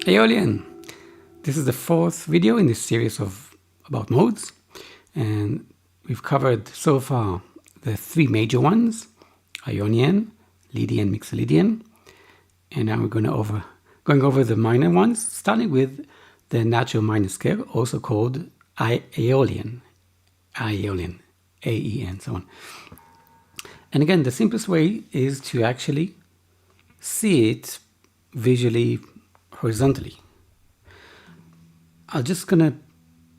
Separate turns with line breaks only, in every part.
Aeolian! This is the fourth video in this series about modes, and we've covered so far the three major ones: Ionian, Lydian, Mixolydian, and now we're going over the minor ones, starting with the natural minor scale, also called Aeolian, A-E-N, so on. And again, the simplest way is to actually see it visually horizontally. I'm just gonna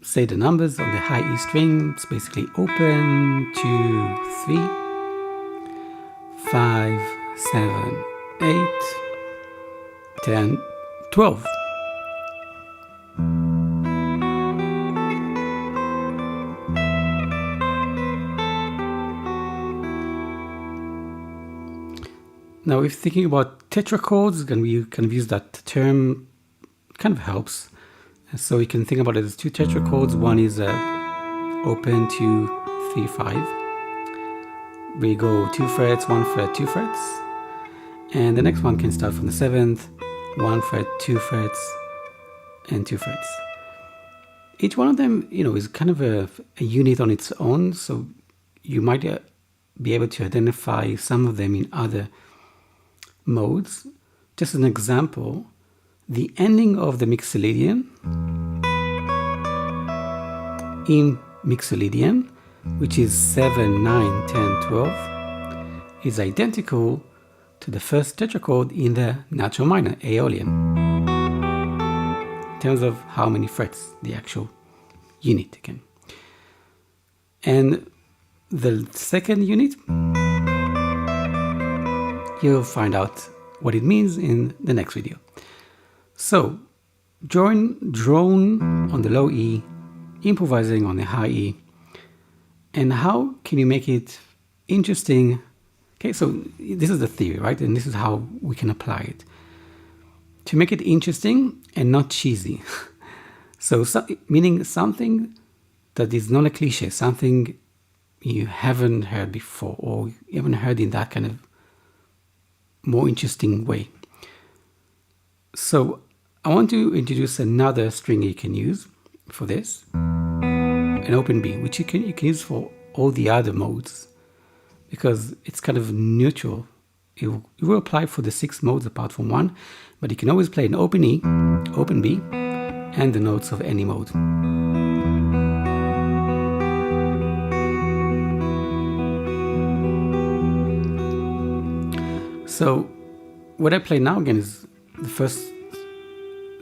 say the numbers on the high E string. It's basically open, 2, 3, 5, 7, 8, 10, 12. Now, if thinking about tetrachords, and we kind of use that term, it kind of helps. So you can think about it as two tetrachords. One is open, 2, 3, 5. We go 2 frets, 1 fret, 2 frets. And the next one can start from the 7th, 1 fret, 2 frets, and 2 frets. Each one of them, is kind of a unit on its own. So you might be able to identify some of them in other modes. Just an example, the ending of the Mixolydian in Mixolydian, which is 7, 9, 10, 12, is identical to the first tetrachord in the natural minor, Aeolian, in terms of how many frets, the actual unit again. And the second unit, you'll find out what it means in the next video. So, drone on the low E, improvising on the high E. And how can you make it interesting? Okay, so this is the theory, right? And this is how we can apply it. To make it interesting and not cheesy. Meaning something that is not a cliche, something you haven't heard before, or you haven't heard in that kind of more interesting way. So I want to introduce another string you can use for this, an open B, which you can use for all the other modes, because it's kind of neutral. It will apply for the 6 modes apart from one, but you can always play an open E, open B, and the notes of any mode. So what I play now again is the first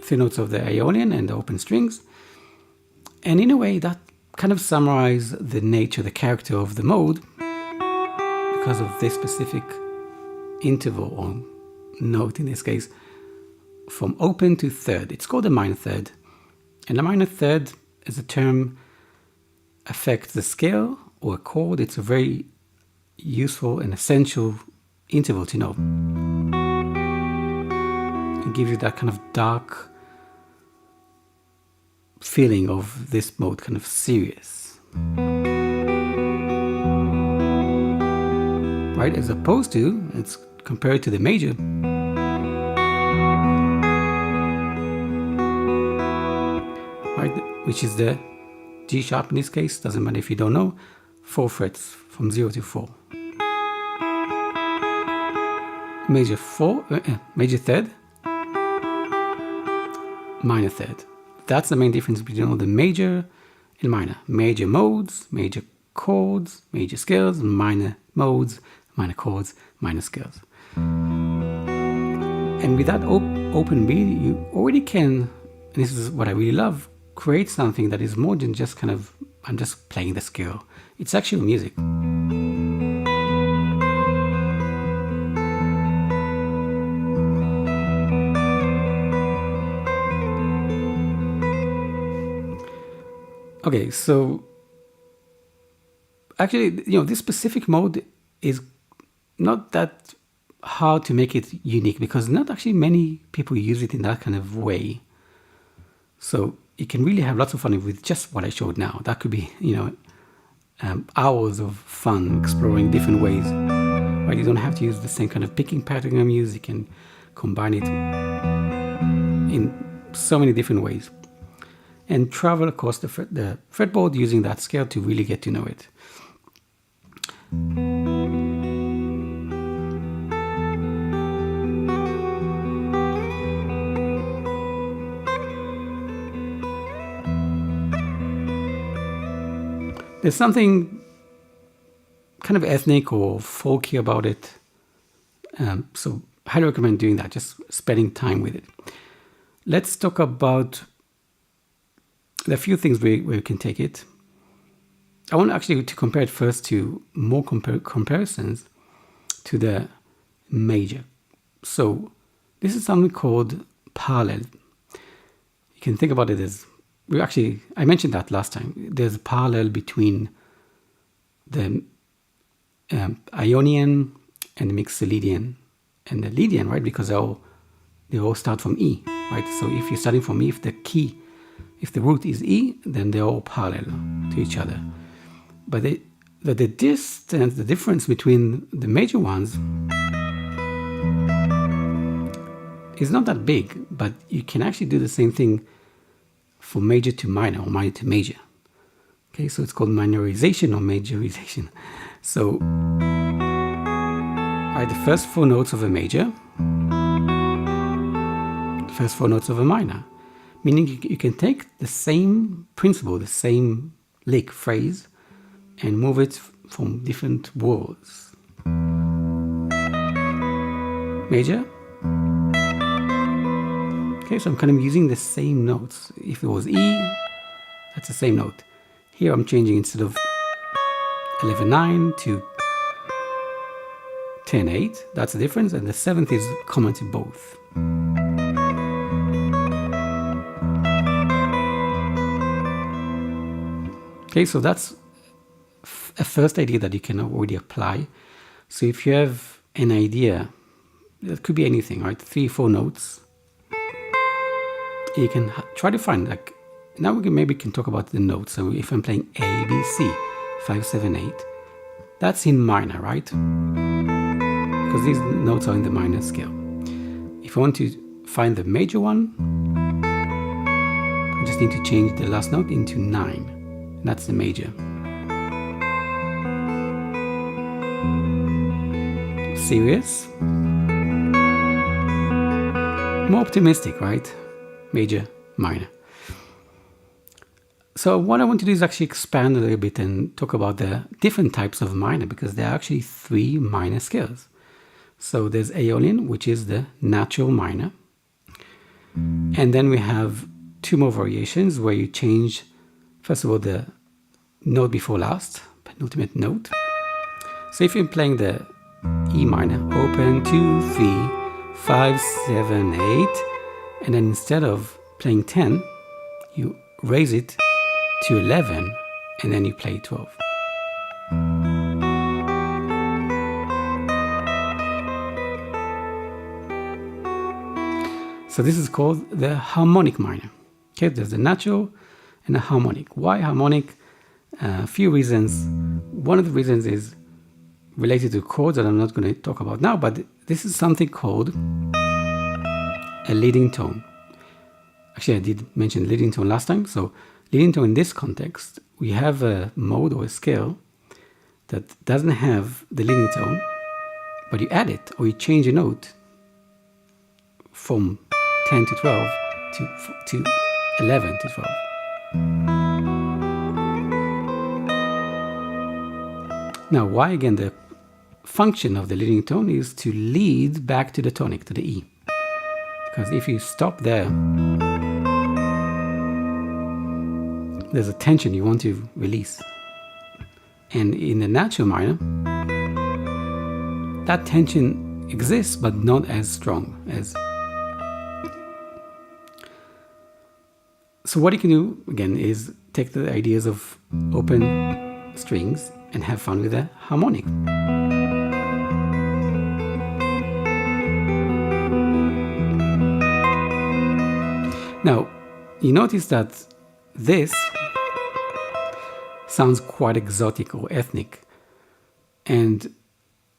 3 notes of the Aeolian and the open strings. And in a way that kind of summarizes the nature, the character of the mode, because of this specific interval or note in this case, from open to third. It's called a minor third. And a minor third, as a term, affects the scale or a chord. It's a very useful and essential interval to know. It gives you that kind of dark feeling of this mode, kind of serious, right? As opposed to, it's compared to the major, right? Which is the G sharp in this case. Doesn't matter if you don't know. 4 frets from 0 to 4. Major third, minor third. That's the main difference between the major and minor. Major modes, major chords, major scales, minor modes, minor chords, minor scales. And with that open B, you already can, and this is what I really love, create something that is more than just kind of, I'm just playing the scale. It's actual music. Okay, so actually, this specific mode is not that hard to make it unique, because not actually many people use it in that kind of way. So you can really have lots of fun with just what I showed now. That could be, hours of fun exploring different ways. Right? You don't have to use the same kind of picking pattern I'm using. You can combine it in so many different ways. And travel across the fretboard using that scale to really get to know it. There's something kind of ethnic or folky about it. So I highly recommend doing that, just spending time with it. Let's talk about the few things where we can take it. I want actually to compare it first to more comparisons to the major. So this is something called parallel. You can think about it as, I mentioned that last time. There's a parallel between the Ionian and the Mixolydian and the Lydian, right? Because they all start from E, right? So if you're starting from E, if the root is E, then they're all parallel to each other. But the distance, the difference between the major ones is not that big, but you can actually do the same thing for major to minor or minor to major. Okay, so it's called minorization or majorization. So, the first four notes of a major, the first four notes of a minor, meaning you can take the same principle, the same lick phrase, and move it from different words. Major. Okay, so I'm kind of using the same notes. If it was E, that's the same note. Here I'm changing instead of 11-9 to 10-8. That's the difference, and the seventh is common to both. Okay, so that's a first idea that you can already apply. So if you have an idea, it could be anything, right? 3-4 notes. You can try to find, now maybe we can talk about the notes. So if I'm playing A, B, C, 5, 7, 8, that's in minor, right? Because these notes are in the minor scale. If I want to find the major one, I just need to change the last note into 9. That's the major. Serious. More optimistic, right? Major, minor. So what I want to do is actually expand a little bit and talk about the different types of minor, because there are actually 3 minor scales. So there's Aeolian, which is the natural minor. And then we have 2 more variations where you change, first of all, the note before last, penultimate note. So if you're playing the E minor, open, 2, 3, 5, 7, 8, and then instead of playing 10, you raise it to 11, and then you play 12. So this is called the harmonic minor. Okay, there's the natural and the harmonic. Why harmonic? A few reasons. One of the reasons is related to chords that I'm not going to talk about now, but this is something called a leading tone. Actually, I did mention leading tone last time. So leading tone in this context, we have a mode or a scale that doesn't have the leading tone, but you add it or you change a note from 10 to 12 to 11 to 12. Now, why again? The function of the leading tone is to lead back to the tonic, to the E. Because if you stop there, there's a tension you want to release. And in the natural minor, that tension exists, but not as strong as. So what you can do, again, is take the ideas of open strings and have fun with the harmonic. Now, you notice that this sounds quite exotic or ethnic. And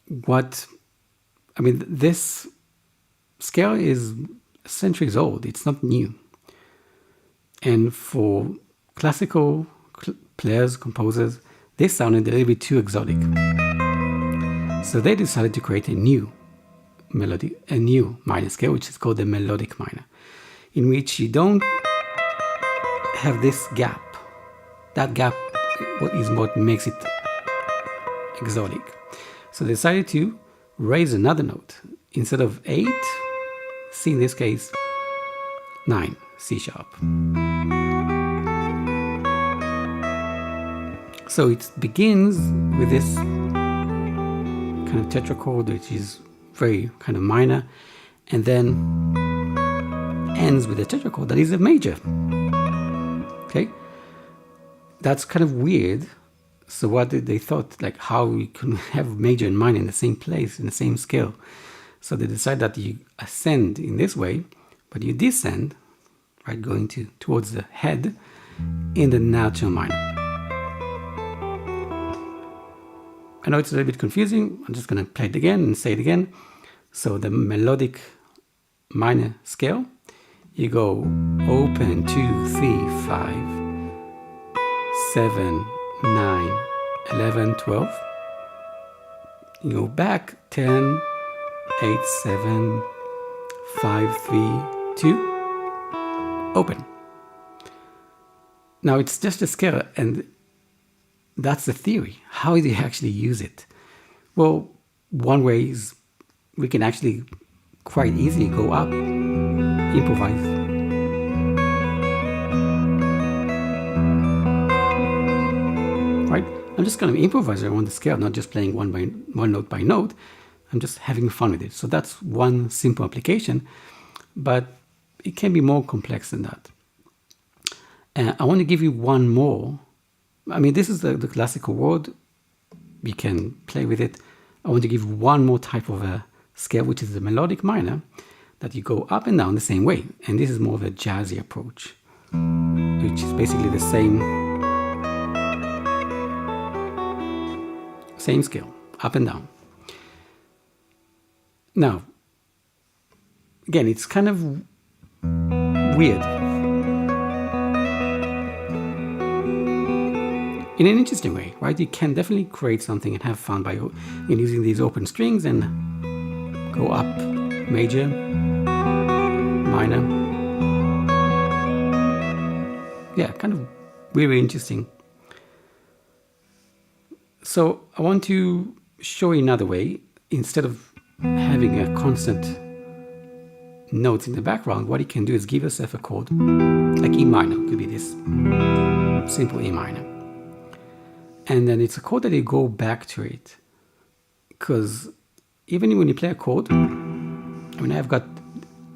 this scale is centuries old. It's not new. And for classical players, composers, this sounded a little bit too exotic. So they decided to create a new minor scale, which is called the melodic minor, in which you don't have this gap. That gap is what makes it exotic. So they decided to raise another note. Instead of 8, C in this case, 9, C sharp. So it begins with this kind of tetrachord, which is very kind of minor, and then ends with a tetrachord that is a major. Okay, that's kind of weird. So what did they thought, like how you can have major and minor in the same place, in the same scale? So they decide that you ascend in this way, but you descend, right, going towards the head in the natural minor. I know it's a little bit confusing. I'm just going to play it again and say it again. So the melodic minor scale, you go open 2, 3, 5, 7, 9, 11, 12. You go back 10, 8, 7, 5, 3, 2, open. Now it's just a scale, and that's the theory. How do you actually use it? Well, one way is we can actually quite easily go up, improvise. Right? I'm just kind of improviser on the scale, not just playing one note by note. I'm just having fun with it. So that's one simple application, but it can be more complex than that. I want to give you one more. I mean, this is the classical world. You can play with it. I want to give one more type of a scale, which is the melodic minor, that you go up and down the same way. And this is more of a jazzy approach, which is basically the same scale, up and down. Now, again, it's kind of weird. In an interesting way, right? You can definitely create something and have fun by using these open strings and go up, major, minor. Yeah, kind of really interesting. So I want to show you another way. Instead of having a constant notes in the background, what you can do is give yourself a chord, like E minor, could be this simple E minor. And then it's a chord that you go back to it. Because even when you play a chord, I mean, I've got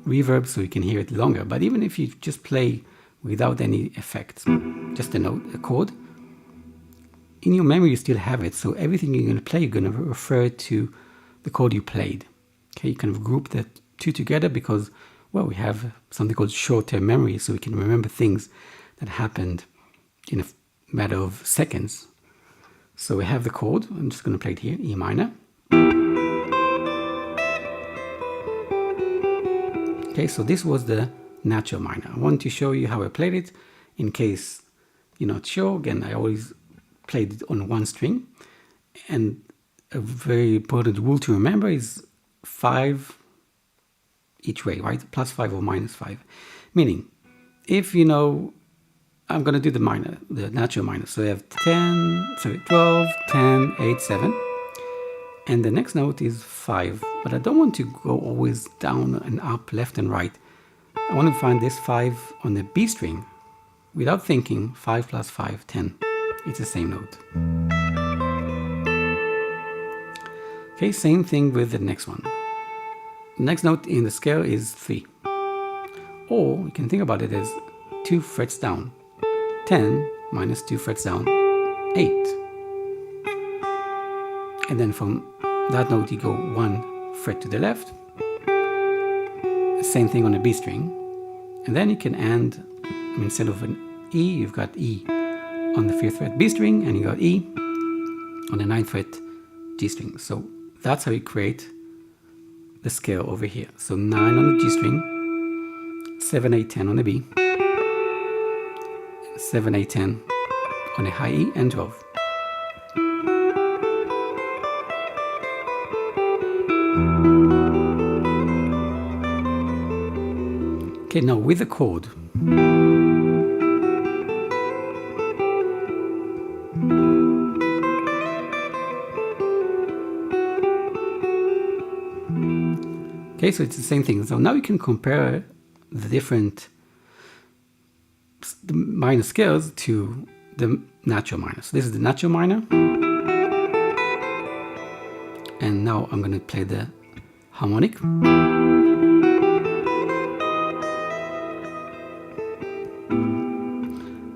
reverb so you can hear it longer, but even if you just play without any effects, just a note, a chord, in your memory you still have it. So everything you're going to play, you're going to refer to the chord you played. Okay, you kind of group the two together because, well, we have something called short-term memory, so we can remember things that happened in a matter of seconds. So we have the chord. I'm just going to play it here, E minor. Okay, so this was the natural minor. I want to show you how I played it in case you're not sure. Again, I always played it on one string. And a very important rule to remember is 5 each way, right? +5 or -5. Meaning, if you know, I'm going to do the minor, the natural minor. So I have 12, 10, 8, 7. And the next note is 5. But I don't want to go always down and up, left and right. I want to find this 5 on the B string without thinking 5 + 5, 10. It's the same note. Okay, same thing with the next one. The next note in the scale is 3. Or you can think about it as 2 frets down. 10 minus 2 frets down, 8. And then from that note you go 1 fret to the left. Same thing on the B string. And then you can end, instead of an E, you've got E on the 5th fret B string, and you got E on the 9th fret G string. So that's how you create the scale over here. So 9 on the G string, 7, 8, 10 on the B, 7, 8, 10 on a high E, and 12. Okay, now with the chord. Okay, so it's the same thing. So now you can compare the different minor scales to the natural minor. So this is the natural minor. And now I'm going to play the harmonic.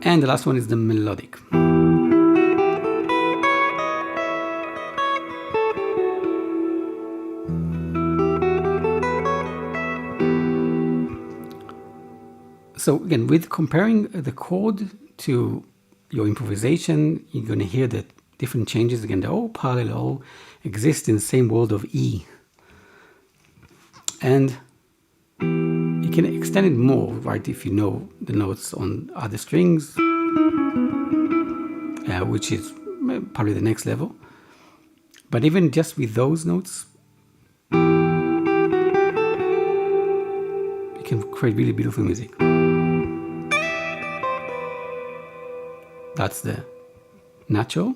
And the last one is the melodic. So again, with comparing the chord to your improvisation, you're going to hear that different changes. Again, they're all parallel, all exist in the same world of E. And you can extend it more, right, if you know the notes on other strings, which is probably the next level. But even just with those notes, you can create really beautiful music. That's the natural.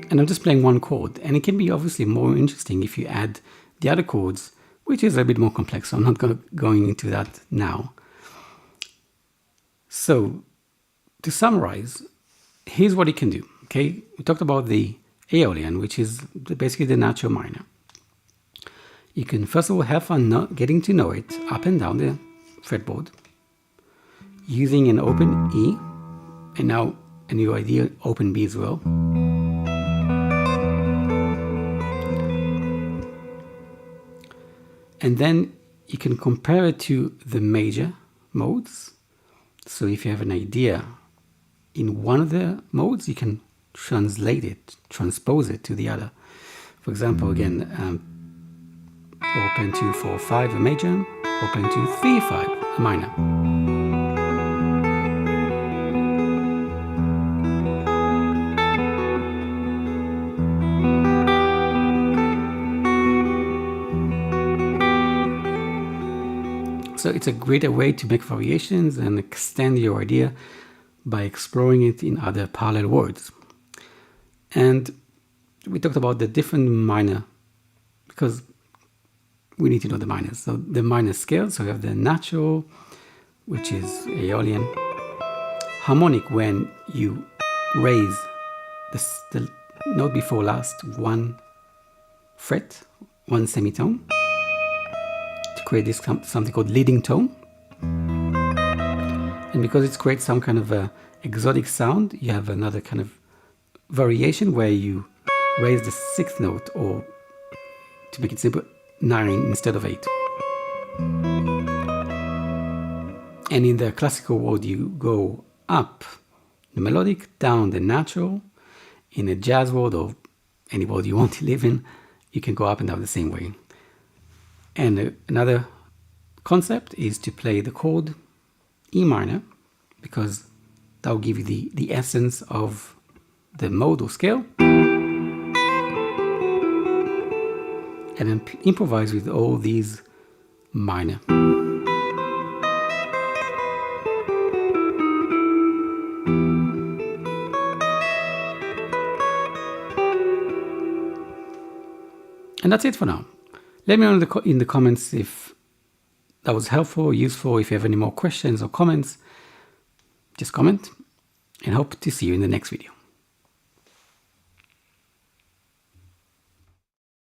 And I'm just playing one chord, and it can be obviously more interesting if you add the other chords, which is a bit more complex, so I'm not going into that now. So to summarize, here's what you can do. Okay, we talked about the Aeolian, which is basically the natural minor. You can first of all have fun getting to know it up and down the fretboard using an open E, and now a new idea, open B as well. And then you can compare it to the major modes. So if you have an idea in one of the modes, you can translate it, transpose it to the other. For example, again, open 2, 4, 5, a major, open 2, 3, 5, a minor. So it's a greater way to make variations and extend your idea by exploring it in other parallel words. And we talked about the different minor, because we need to know the minors. So the minor scales, so we have the natural, which is Aeolian. Harmonic, when you raise the note before last one fret, one semitone, to create this something called leading tone. And because it creates some kind of a exotic sound, you have another kind of variation where you raise the sixth note, or to make it simple, 9 instead of 8. And in the classical world, you go up the melodic, down the natural. In a jazz world, or any world you want to live in, you can go up and down the same way. And another concept is to play the chord E minor, because that will give you the essence of the mode or scale. And then improvise with all these minor. And that's it for now. Let me know in the comments if that was helpful or useful. If you have any more questions or comments, just comment, and hope to see you in the next video.